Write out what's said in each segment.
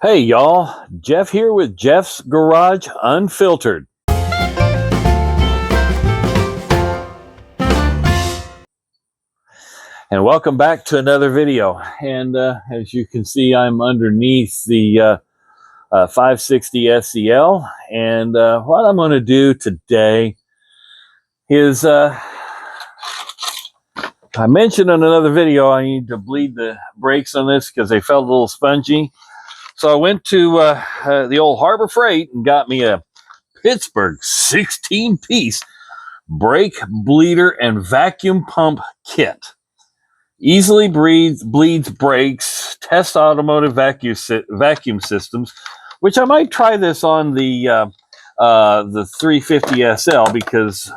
Hey y'all, Jeff here with Jeff's Garage Unfiltered. And welcome back to another video. And as you can see, I'm underneath the 560 SEL. And what I'm going to do today is, I mentioned in another video I need to bleed the brakes on this because they felt a little spongy. So I went to the old Harbor Freight and got me a Pittsburgh 16-piece brake bleeder and vacuum pump kit. Easily bleeds brakes, test automotive vacuum systems, which I might try this on the 350 SL because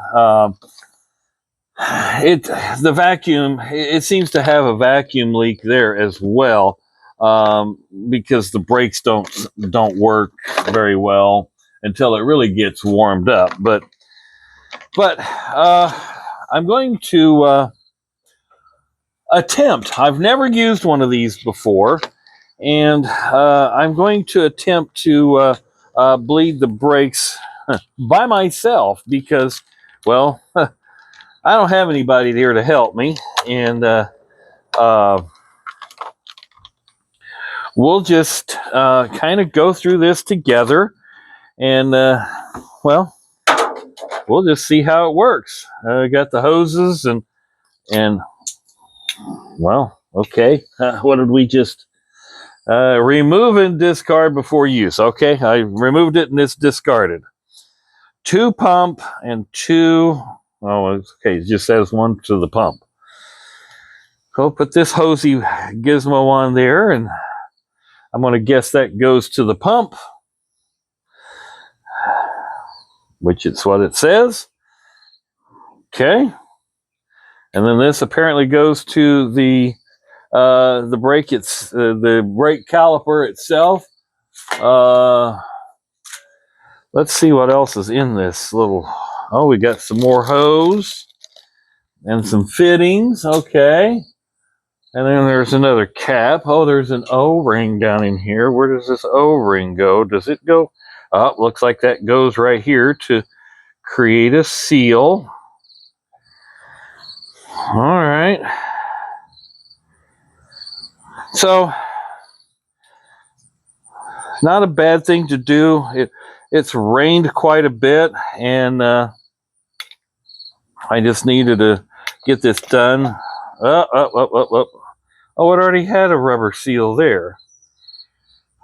the vacuum, it seems to have a vacuum leak there as well, because the brakes don't work very well until it really gets warmed up. But I'm going to attempt. I've never used one of these before, and I'm going to attempt to bleed the brakes by myself because, well, I don't have anybody there to help me, and we'll just kind of go through this together, and well, we'll just see how it works. I got the hoses and well, okay. What did we just remove and discard before use? Okay, I removed it and it's discarded. 2 pump and 2. Oh, okay. It just says 1 to the pump. So put this hosey gizmo on there, and I'm going to guess that goes to the pump, which is what it says. Okay. And then this apparently goes to the brake. It's the brake caliper itself. Let's see what else is in this little. Oh, we got some more hose and some fittings. Okay. And then there's another cap. Oh, there's an O-ring down in here. Where does this O-ring go? Does it go? Oh, looks like that goes right here to create a seal. All right. So, not a bad thing to do. It's rained quite a bit, and I just needed to get this done. Oh, it already had a rubber seal there.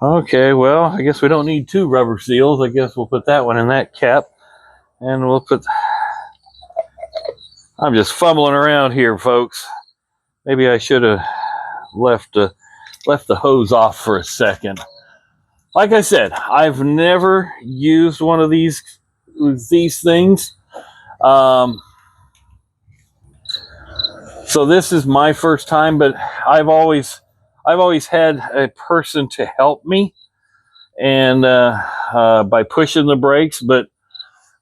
Okay, well, I guess we don't need 2 rubber seals. I guess we'll put that one in that cap, and we'll put. I'm just fumbling around here, folks. Maybe I should have left the hose off for a second. Like I said, I've never used one of these things. So this is my first time, but I've always had a person to help me, and by pushing the brakes. But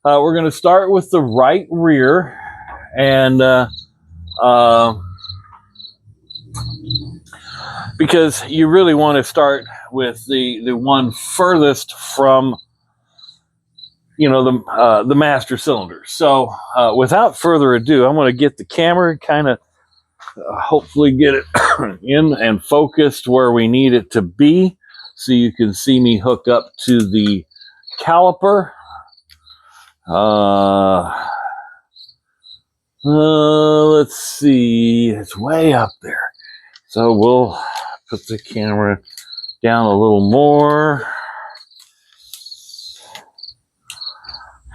we're going to start with the right rear, and because you really want to start with the one furthest from, you know, the master cylinder. So without further ado, I'm going to get the camera kind of hopefully get it in and focused where we need it to be, so you can see me hook up to the caliper. Let's see, it's way up there. So we'll put the camera down a little more,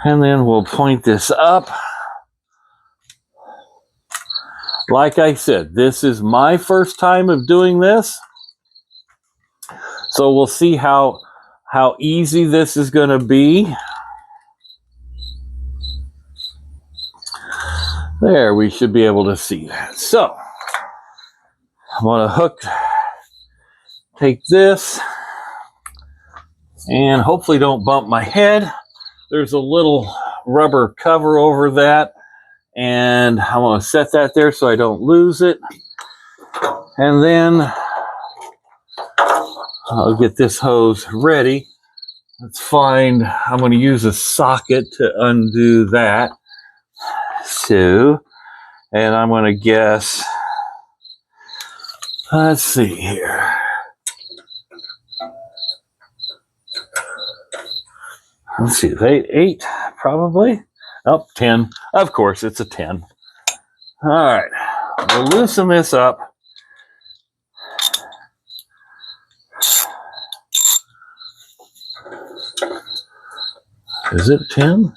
and then we'll point this up. Like I said, this is my first time of doing this, so we'll see how easy this is going to be. There, we should be able to see that. So I'm going to take this, and hopefully don't bump my head. There's a little rubber cover over that, and I want to set that there so I don't lose it. And then I'll get this hose ready. Let's find, I'm going to use a socket to undo that. So, and I'm going to guess, let's see here. Let's see, 8 probably. Oh, 10. Of course, it's a 10. All right, we'll loosen this up. Is it 10?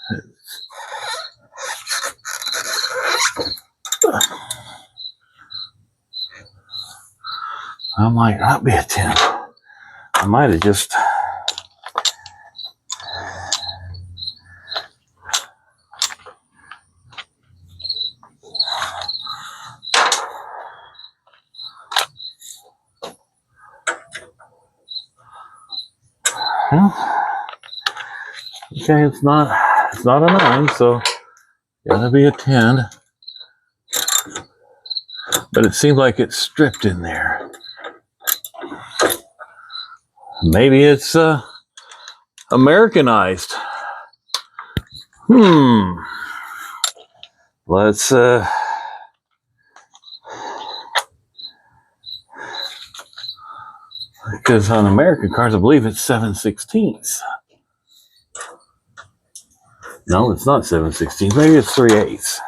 I might not be a 10. I might have just... Okay, it's not a 9, so gotta be a 10. But it seems like it's stripped in there. Maybe it's Americanized. Let's because on American cars, I believe it's 7/16. No, it's not 7/16. Maybe it's 3/8.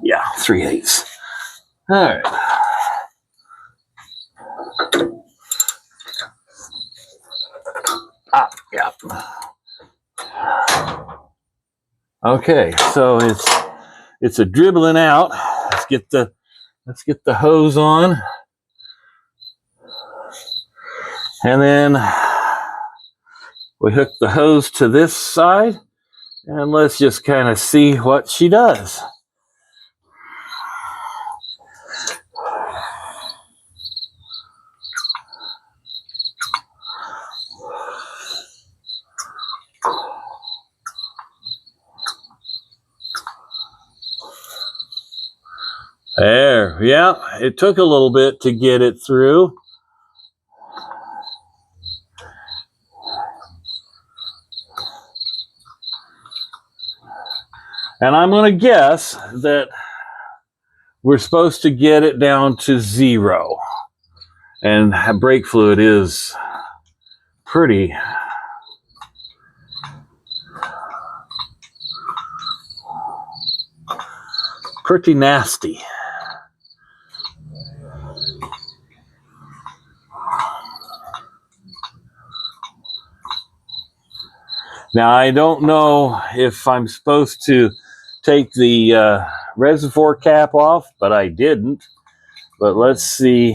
Yeah, 3/8. All right. Yeah. Okay, so it's a dribbling out. Let's get the hose on, and then we hook the hose to this side, and let's just kind of see what she does. There, yeah, it took a little bit to get it through. And I'm going to guess that we're supposed to get it down to 0. And brake fluid is pretty nasty. Now, I don't know if I'm supposed to take the reservoir cap off, but I didn't. But let's see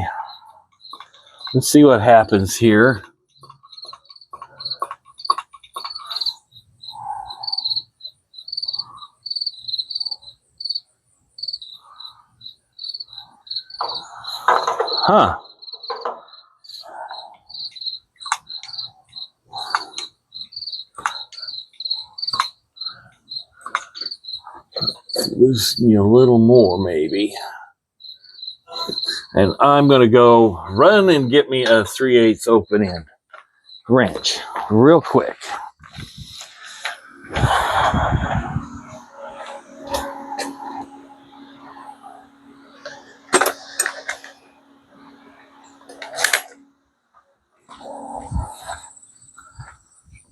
what happens here. Huh. Loosen a little more, maybe. And I'm going to go run and get me a 3/8 open end wrench real quick.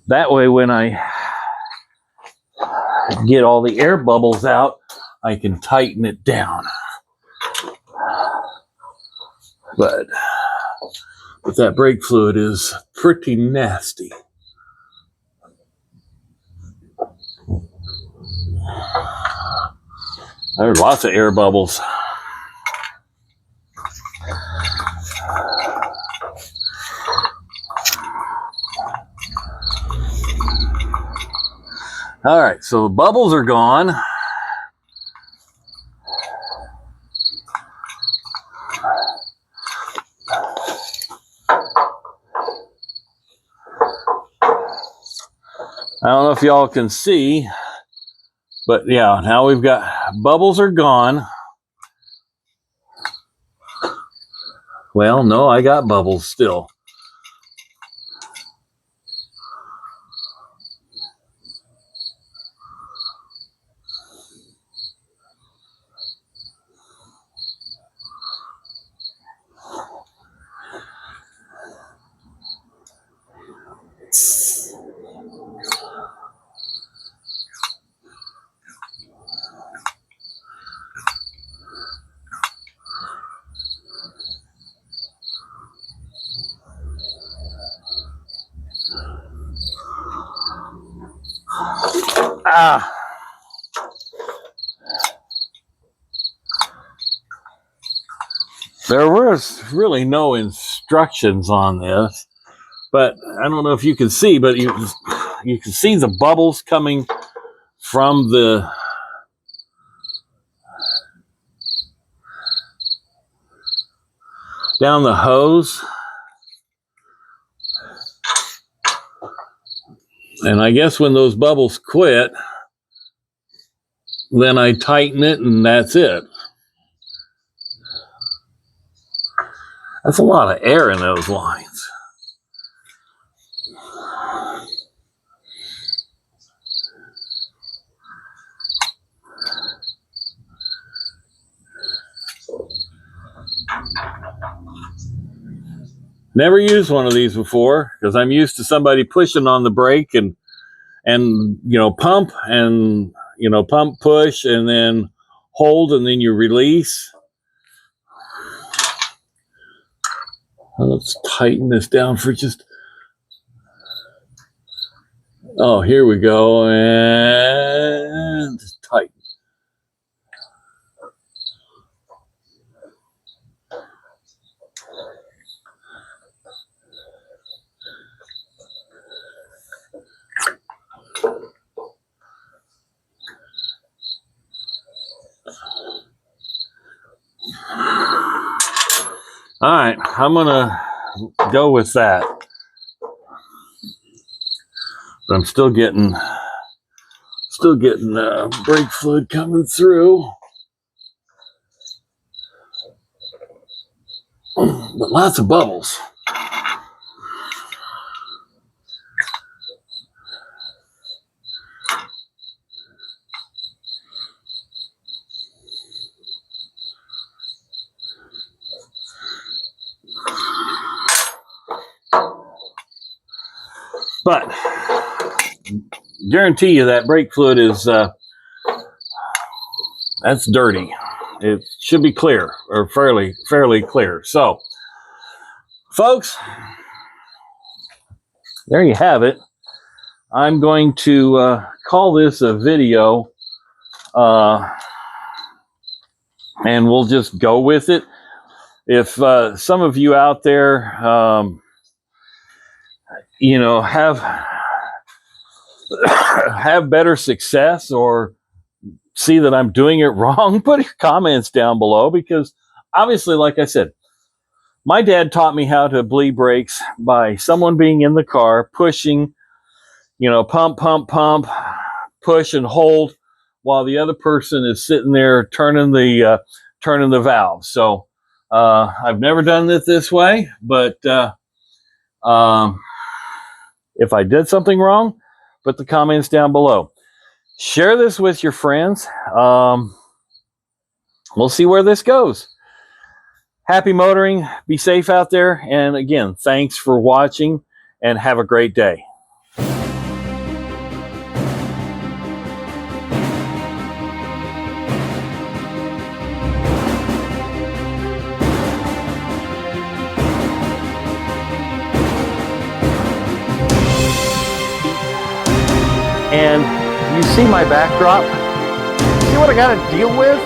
That way, when I get all the air bubbles out, I can tighten it down. But that brake fluid is pretty nasty. There's lots of air bubbles. All right, so the bubbles are gone. I don't know if y'all can see, but yeah, now we've got bubbles are gone. Well, no, I got bubbles still. Ah. There was really no instructions on this, but I don't know if you can see, but you can see the bubbles coming from down the hose. And I guess when those bubbles quit, then I tighten it and that's it. That's a lot of air in those lines. Never used one of these before because I'm used to somebody pushing on the brake and pump and pump, push, and then hold, and then you release. Let's tighten this down for just. Oh, here we go, and just tighten. All right, I'm gonna go with that. I'm still getting brake fluid coming through, but lots of bubbles. But guarantee you that brake fluid is that's dirty. It should be clear, or fairly clear. So, folks, there you have it. I'm going to call this a video, and we'll just go with it. If some of you out there, have better success or see that I'm doing it wrong, put your comments down below, because obviously, like I said, my dad taught me how to bleed brakes by someone being in the car, pushing, pump, push and hold, while the other person is sitting there turning the valve. So I've never done it this way, but if I did something wrong, put the comments down below. Share this with your friends. We'll see where this goes. Happy motoring. Be safe out there. And again, thanks for watching and have a great day. And you see my backdrop? See what I got to deal with?